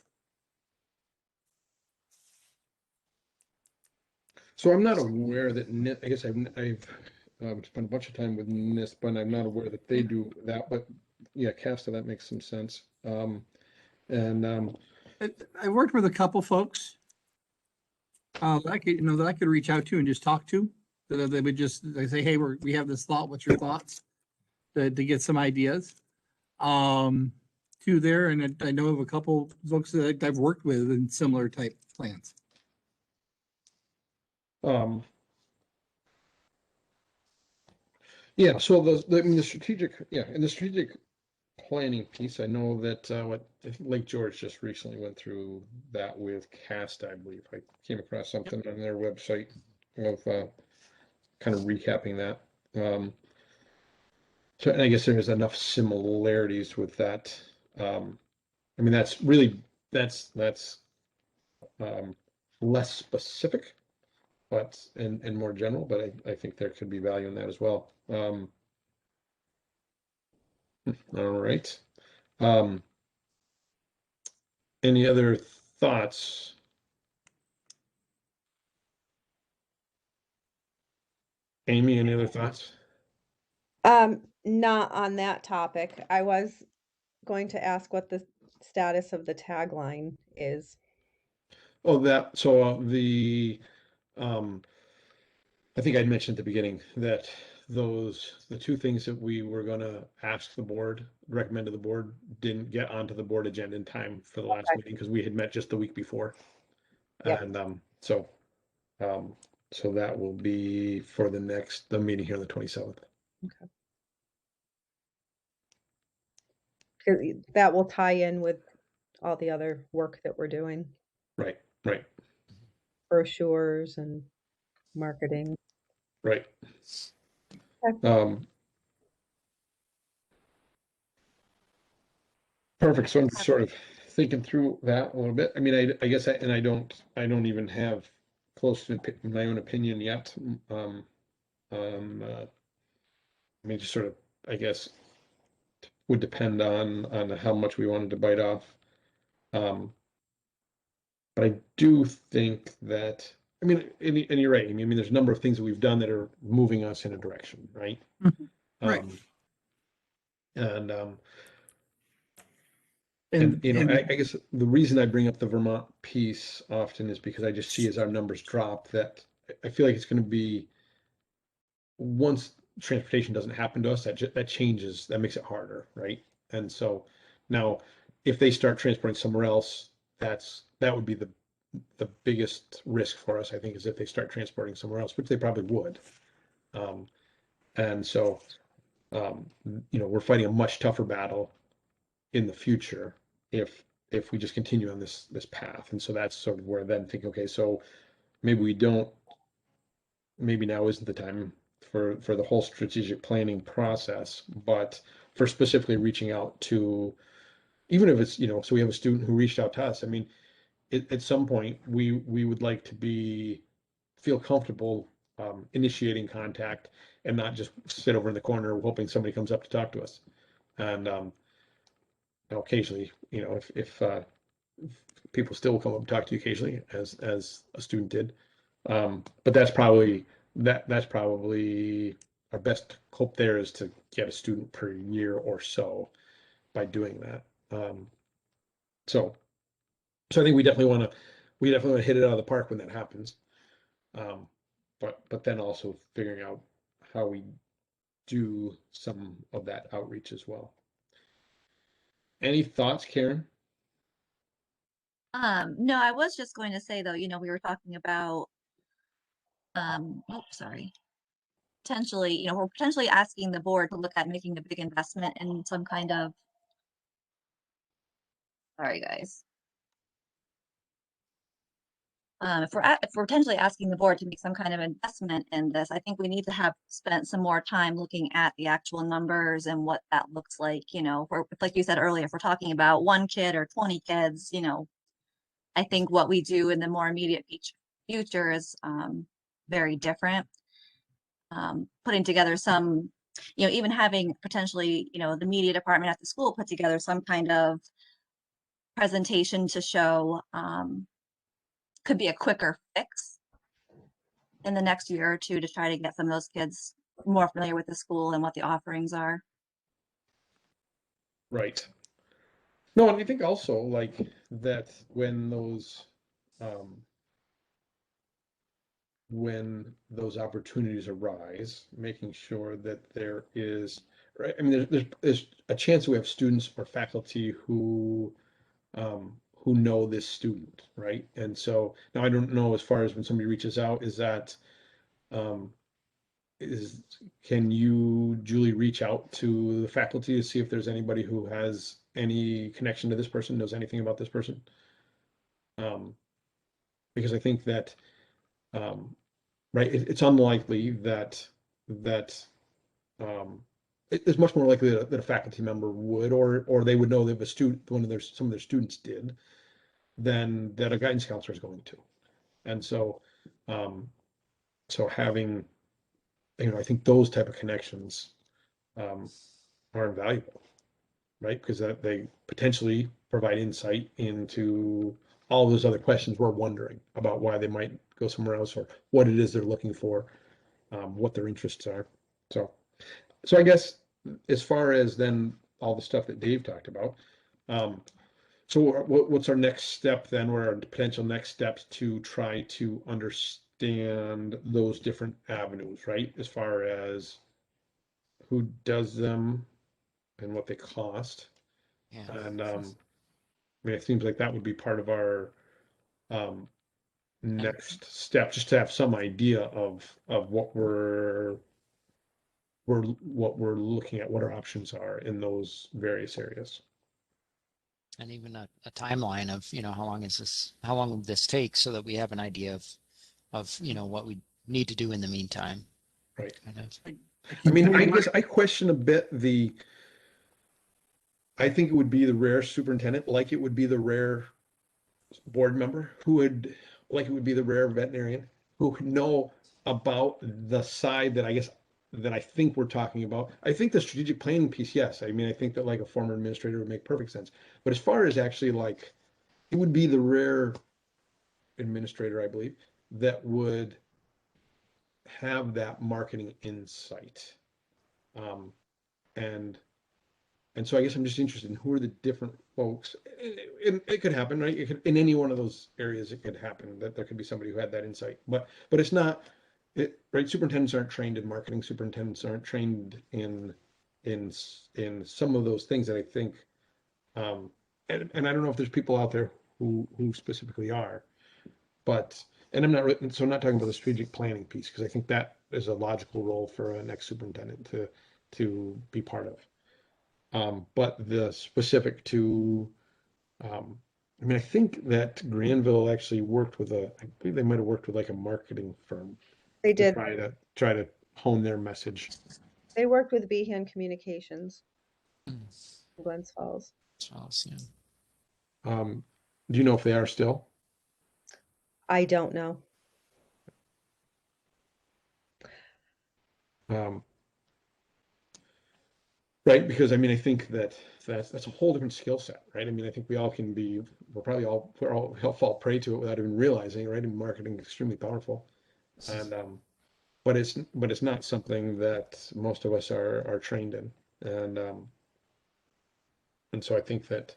So I'm not aware that I guess I've spent a bunch of time with NIST, but I'm not aware that they do that. But yeah, CASTA, that makes some sense. I worked with a couple folks that I could reach out to and just talk to. That they would they say, hey, we have this thought. What's your thoughts? To get some ideas. To there, and I know of a couple folks that I've worked with in similar type plans. Yeah, so the strategic, in the strategic planning piece, I know that what Lake George just recently went through that with CAST, I believe. I came across something on their website of kind of recapping that. So, and I guess there's enough similarities with that. I mean, that's less specific, but and more general. But I think there could be value in that as well. All right. Any other thoughts? Amy, any other thoughts? Not on that topic. I was going to ask what the status of the tagline is. Oh, that, so um, I think I'd mentioned at the beginning that the two things that we were gonna ask the board, recommend to the board, didn't get onto the board agenda in time for the last Okay. meeting, because we had met just the week before. Yep. And, um, so that will be for the meeting here on the 27th. That will tie in with all the other work that we're doing, Right, right, brochures and marketing. right. Okay. Perfect. So I'm just sort of thinking through that a little bit. I mean, I guess, I don't even have close to my own opinion yet. I mean, just sort of, I guess, would depend on how much we wanted to bite off. But I do think that, I mean, and you're right. I mean, there's a number of things that we've done that are moving us in a direction, right? Right. And And, you know, and I guess the reason I bring up the Vermont piece often is because I just see as our numbers drop that I feel like it's going to be, once transportation doesn't happen to us, that changes, that makes it harder, right? And so now, if they start transporting somewhere else, that would be the biggest risk for us, I think, is if they start transporting somewhere else, which they probably would. And so, you know, we're fighting a much tougher battle in the future if we just continue on this path. And so that's sort of where then think, okay, so maybe now isn't the time for the whole strategic planning process, but for specifically reaching out to, even if it's, you know, so we have a student who reached out to us. I mean, at some point we would like to feel comfortable initiating contact and not just sit over in the corner hoping somebody comes up to talk to us. And you know, occasionally, you know, if people still come up and talk to you occasionally, as a student did, but that's probably our best hope there, is to get a student per year or so by doing that. So I think we definitely want to hit it out of the park when that happens. But then also figuring out how we do some of that outreach as well. Any thoughts, Karen? No, I was just going to say though, we were talking about, sorry. Potentially, we're potentially asking the board to look at making a big investment in some kind of, sorry, guys. If we're potentially asking the board to make some kind of investment in this, I think we need to have spent some more time looking at the actual numbers and what that looks like, like you said earlier, if we're talking about 1 kid or 20 kids, I think what we do in the more immediate future is very different. Putting together some, even having potentially, the media department at the school put together some kind of presentation to show could be a quicker fix in the next year or two to try to get some of those kids more familiar with the school and what the offerings are. Right. No, and I think also like that when those opportunities arise, making sure that there is, right. I mean, there's a chance we have students or faculty who know this student, right? And so now I don't know, as far as when somebody reaches out, um, can you, Julie, reach out to the faculty to see if there's anybody who has any connection to this person, knows anything about this person? Because I think that, right, it's unlikely that it's much more likely that a faculty member would, or they would know that if some of their students did, than that a guidance counselor is going to. And so, so having, I think those type of connections are invaluable, right? Because they potentially provide insight into all those other questions we're wondering about, why they might go somewhere else, or what it is they're looking for, what their interests are. So I guess as far as then all the stuff that Dave talked about, So what's our next step then? What are our potential next steps to try to understand those different avenues, right? As far as who does them and what they cost. Yeah. And I mean, it seems like that would be part of our next step, just to have some idea of what we're looking at, what our options are in those various areas. And even a timeline of, how long will this take so that we have an idea of, what we need to do in the meantime. Right. Kind of. I mean, I guess I question a bit I think it would be the rare superintendent, like it would be the rare board member like it would be the rare veterinarian who would know about the side that I think we're talking about. I think the strategic planning piece, yes. I mean, I think that like a former administrator would make perfect sense. But as far as actually like, it would be the rare administrator, I believe, that would have that marketing insight. And so I guess I'm just interested in who are the different folks. It could happen, right? It could, in any one of those areas, it could happen that there could be somebody who had that insight. But it's not, right? Superintendents aren't trained in marketing. Superintendents aren't trained in some of those things that I think. And I don't know if there's people out there who specifically are, but and I'm not talking about the strategic planning piece because I think that is a logical role for a next superintendent to be part of. But the specific to, I mean, I think that Granville actually worked with I believe they might have worked with like a marketing firm They to did. try to hone their message. They worked with Behan Communications Mm. in Glens Falls. So I'll see. Do you know if they are still? I don't know. Um, right, because I mean, I think that's a whole different skill set, right? I mean, I think we're probably all fall prey to it without even realizing, right? And marketing is extremely powerful, and but it's not something that most of us are trained in, and so I think that,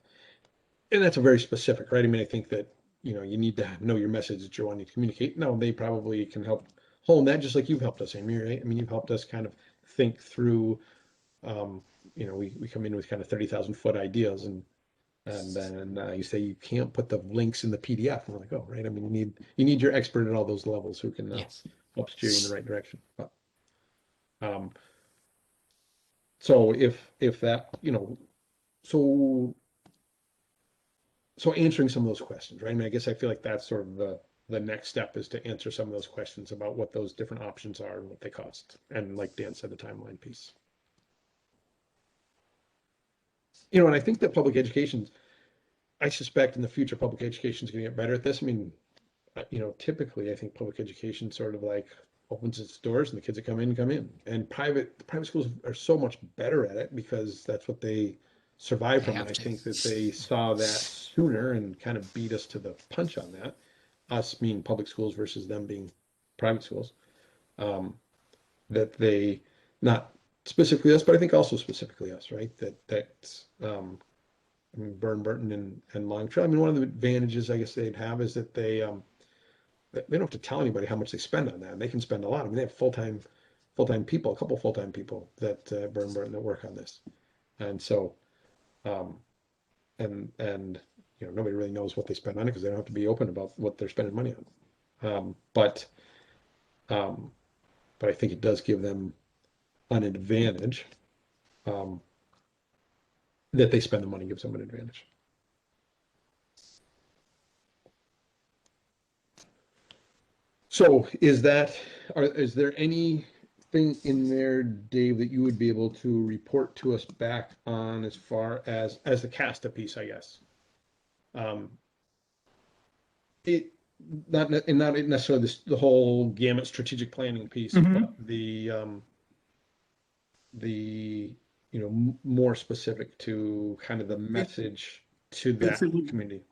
and that's a very specific, right? I mean, I think that you need to know your message that you're wanting to communicate. No, they probably can help hone that, just like you've helped us, Amy, right? I mean, you've helped us kind of think through. Um, we come in with kind of 30,000-foot ideas, and then you say you can't put the links in the PDF. And we're like, oh, right. I mean, you need your expert at all those levels who can Yes. help steer you in the right direction. But, so if that, so answering some of those questions, right? I mean, I guess I feel like that's sort of the next step is to answer some of those questions about what those different options are and what they cost. And like Dan said, the timeline piece. And I think that I suspect in the future, public education is going to get better at this. I mean, typically I think public education sort of like opens its doors and the kids that come in, and private schools are so much better at it because that's what they survive They from. have And I to. think that they saw that sooner and kind of beat us to the punch on that. Us being public schools versus them being private schools. That they, not specifically us, but I think also specifically us, right? I mean, Burton and Long Trail. I mean, one of the advantages I guess they'd have is that they don't have to tell anybody how much they spend on that. And they can spend a lot. I mean, they have full-time people, a couple full-time people that Burton that work on this. And so, and nobody really knows what they spend on it because they don't have to be open about what they're spending money on. But I think it does give them an advantage. That they spend the money gives them an advantage. So is there anything in there, Dave, that you would be able to report to us back on as far as the CASTA piece, I guess? It not necessarily the whole gamut strategic planning piece, Mhm. but more specific to kind of the message to that Basically- community.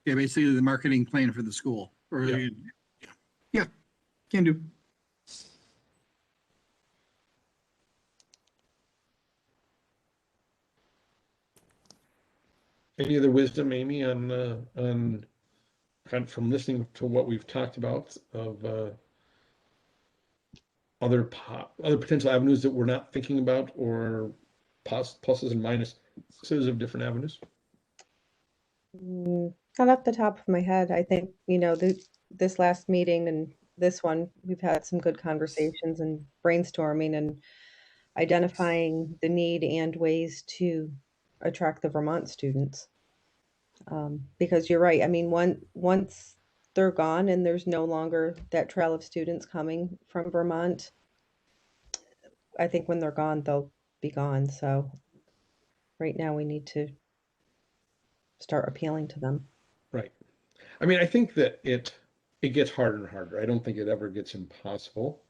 Yeah, basically the marketing plan for the school. Or Yeah. yeah, can do. Any other wisdom, Amy, on kind of from listening to what we've talked about of other potential avenues that we're not thinking about, or pluses and minuses of different avenues? Not off the top of my head. I think, this last meeting and this one, we've had some good conversations and brainstorming and identifying the need and ways to attract the Vermont students. Because you're right. I mean, once they're gone and there's no longer that trail of students coming from Vermont, I think when they're gone, they'll be gone. So right now we need to start appealing to them. Right. I mean, I think that it gets harder and harder. I don't think it ever gets impossible,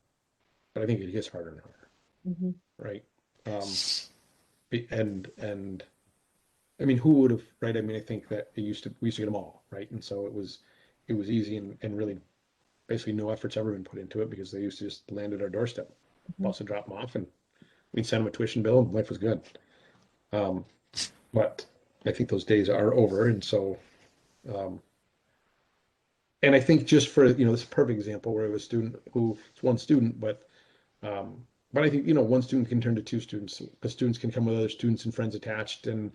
but I think it gets harder and harder. Mhm. Right. And I mean, who would have, right? I mean, I think that we used to get them all, right? And so it was easy and really basically no effort's ever been put into it because they used to just land at our doorstep. Bus would drop them off and we'd send them a tuition bill and life was good. But I think those days are over. And so, and I think just for, this is a perfect example where it was a student who, it's one student, but I think, one student can turn to two students. The students can come with other students and friends attached, and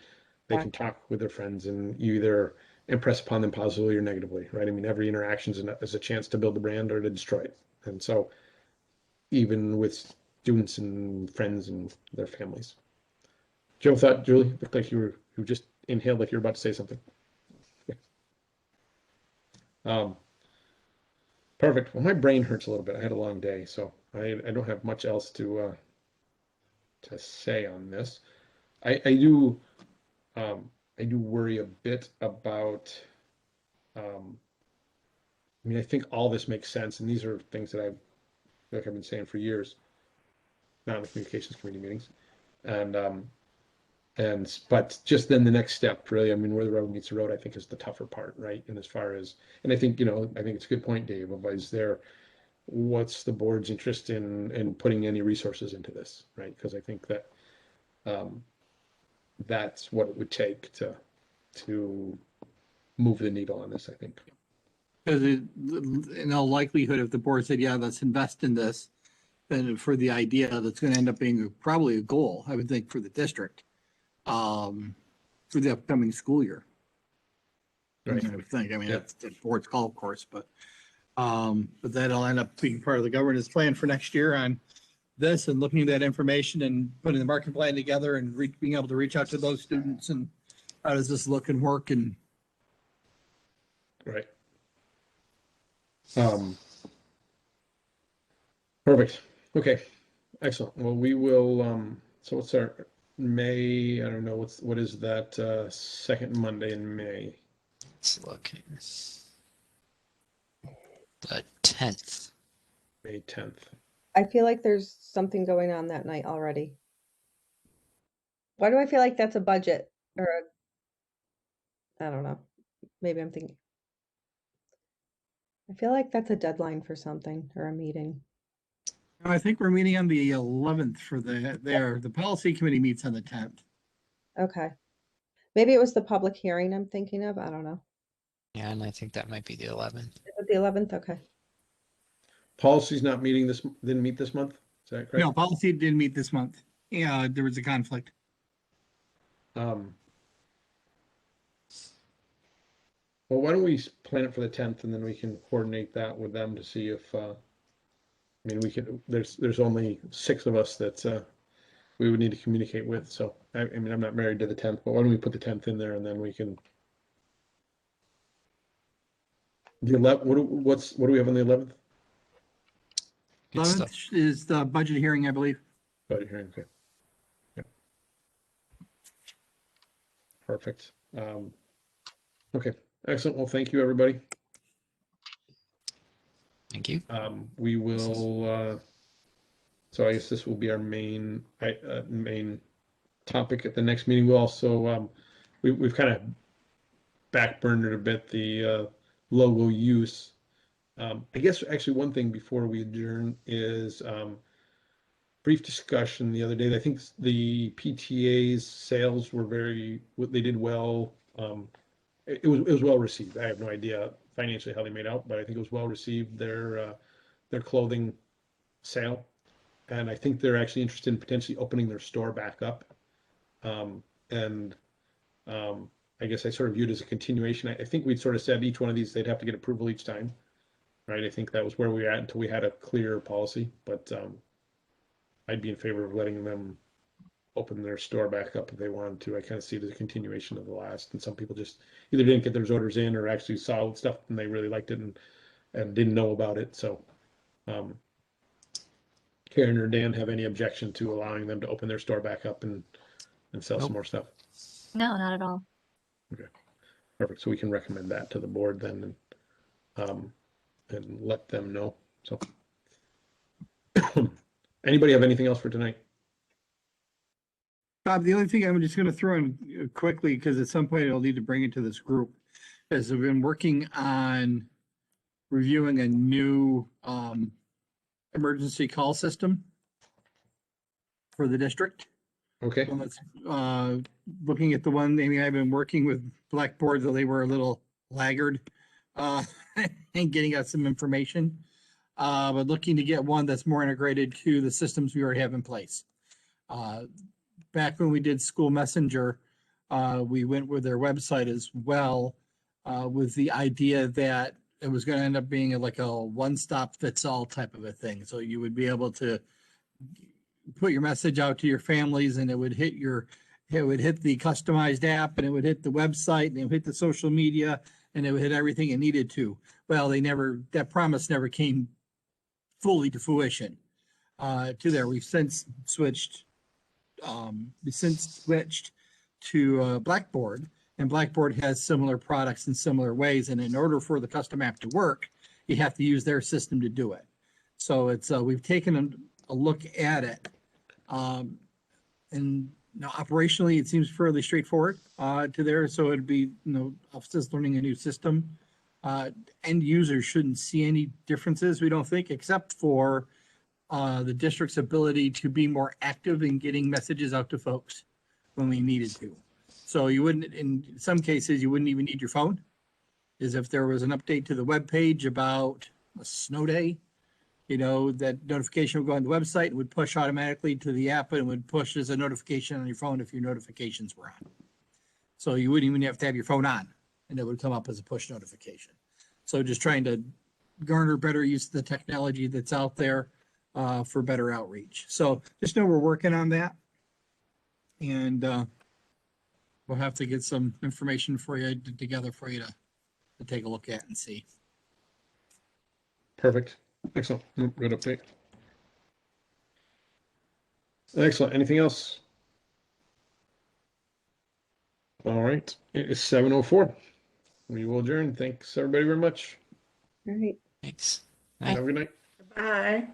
they can talk with their friends, and you either impress upon them positively or negatively, right? I mean, every interaction is a chance to build the brand or to destroy it. And so even with students and friends and their families. Joe thought, Julie, looked like you just inhaled like you were about to say something. Perfect. Well, my brain hurts a little bit. I had a long day, so I don't have much else to say on this. I do worry a bit about. I mean, I think all this makes sense, and these are things that I've been saying for years, not in the communications committee meetings, but just then the next step, really, I mean, where the road meets the road, I think is the tougher part, right? And as far as, and I think, I think it's a good point, Dave, of what's the board's interest in putting any resources into this, right? Because I think that that's what it would take to move the needle on this, I think. Because in all likelihood, if the board said, yeah, let's invest in this, then for the idea that's going to end up being probably a goal, I would think, for the district, for the upcoming school year. Right. I would think, I mean, Yeah. that's the board's call, of course, but that'll end up being part of the governance plan for next year on this and looking at that information and putting the market plan together and being able to reach out to those students and how does this look and work and. Right. Perfect. Okay. Excellent. Well, we will, so what's our May, I don't know, what is that, second Monday in May? Let's look here. The 10th. May 10th. I feel like there's something going on that night already. Why do I feel like that's a budget or I don't know. Maybe I'm thinking. I feel like that's a deadline for something or a meeting. I think we're meeting on the 11th for the policy committee meets on the 10th. Okay. Maybe it was the public hearing I'm thinking of. I don't know. Yeah, and I think that might be the 11th. Is it the 11th? Okay. Policy's not didn't meet this month? Is that correct? No, policy didn't meet this month. Yeah, there was a conflict. Well, why don't we plan it for the 10th and then we can coordinate that with them to see if, I mean, there's only 6 of us that we would need to communicate with. So, I mean, I'm not married to the 10th, but why don't we put the 10th in there and then we can. The 11th, what do we have on the 11th? Good stuff. 11th is the budget hearing, I believe. Budget hearing, okay. Yep. Perfect. Okay, excellent. Well, thank you, everybody. Thank you. We will, so I guess this will be our main topic at the next meeting. We'll also, we've kind of backburnered a bit the logo use. I guess actually one thing before we adjourn is brief discussion the other day. I think the PTA's sales were they did well it was well received. I have no idea financially how they made out, but I think it was well received, their clothing sale. And I think they're actually interested in potentially opening their store back up. And I guess I sort of viewed it as a continuation. I think we'd sort of said each one of these, they'd have to get approval each time, right? I think that was where we were at until we had a clear policy, but I'd be in favor of letting them open their store back up if they wanted to. I kind of see it as a continuation of the last, and some people just either didn't get their orders in or actually saw stuff and they really liked it and didn't know about it. So Karen or Dan have any objection to allowing them to open their store back up and sell some Nope. more stuff? No, not at all. Perfect. So we can recommend that to the board then and let them know. So anybody have anything else for tonight? Bob, the only thing I'm just going to throw in quickly, because at some point I'll need to bring it to this group, is we've been working on reviewing a new emergency call system for the district. Okay. Well, that's, looking at the one, Amy, I've been working with Blackboard, though they were a little laggard and getting us some information. But looking to get one that's more integrated to the systems we already have in place. Back when we did School Messenger, we went with their website as well, with the idea that it was going to end up being like a one-stop fits all type of a thing. So you would be able to put your message out to your families and it would hit the customized app and it would hit the website and it would hit the social media and it would hit everything it needed to. Well, that promise never came fully to fruition. To there, we've since switched to Blackboard, and Blackboard has similar products in similar ways. And in order for the custom app to work, you have to use their system to do it. So it's we've taken a look at it, and now operationally it seems fairly straightforward to there. So it'd be offices learning a new system. End users shouldn't see any differences, we don't think, except for the district's ability to be more active in getting messages out to folks when we needed to. So you wouldn't, in some cases, you wouldn't even need your phone. Is if there was an update to the web page about a snow day, that notification would go on the website and would push automatically to the app and would push as a notification on your phone if your notifications were on. So you wouldn't even have to have your phone on and it would come up as a push notification. So just trying to garner better use of the technology that's out there for better outreach. So just know we're working on that. And we'll have to get some information for you together for you to take a look at and see. Perfect. Excellent. Good update. Excellent. Anything else? All right. It is 7:04. We will adjourn. Thanks everybody very much. All right. Thanks. Have a good night. Bye.